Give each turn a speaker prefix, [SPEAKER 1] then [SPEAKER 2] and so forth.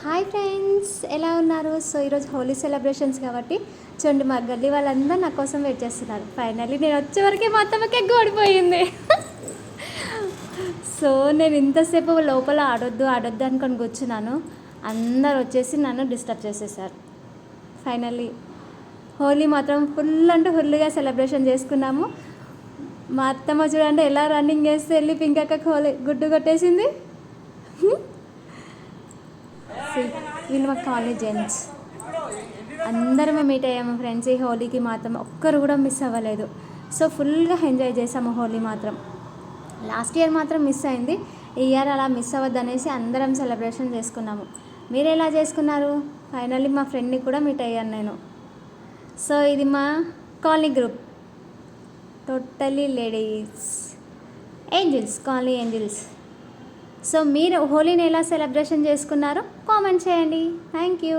[SPEAKER 1] Hi friends, ఎలా ఉన్నారు? So ఈరోజు హోలీ సెలబ్రేషన్స్ కాబట్టి చూడండి, మా గల్లీ వాళ్ళందరూ నా కోసం వెయిట్ చేస్తున్నారు. ఫైనల్లీ నేను వచ్చే వరకే మా అత్తమ్మకి ఎగ్గు ఓడిపోయింది. సో నేను ఇంతసేపు లోపల ఆడొద్దు అనుకొని కూర్చున్నాను. అందరు వచ్చేసి నన్ను డిస్టర్బ్ చేసేసారు. ఫైనల్లీ హోలీ మాత్రం ఫుల్గా సెలబ్రేషన్ చేసుకున్నాము. మా అత్తమ్మ చూడండి ఎలా రన్నింగ్ చేస్తే వెళ్ళి పింకక్కకి హోలీ గుడ్డు కొట్టేసింది. వీళ్ళు మా కాలేజ్ జెంట్స్ అందరం మీట్ అయ్యాము ఫ్రెండ్స్. ఈ హోలీకి మాత్రం ఒక్కరు కూడా మిస్ అవ్వలేదు. సో ఫుల్గా ఎంజాయ్ చేసాము హోలీ మాత్రం. లాస్ట్ ఇయర్ మాత్రం మిస్ అయింది, ఈ ఇయర్ అలా మిస్ అవ్వద్దు అనేసి అందరం సెలబ్రేషన్ చేసుకున్నాము. మీరు ఎలా చేసుకున్నారు? ఫైనల్లీ మా ఫ్రెండ్ని కూడా మీట్ అయ్యాను నేను. సో ఇది మా colony group, totally ladies, angels, colony angels. So మీరు హోలీని ఎలా సెలబ్రేషన్ చేసుకున్నారో కామెంట్ చేయండి. Thank you.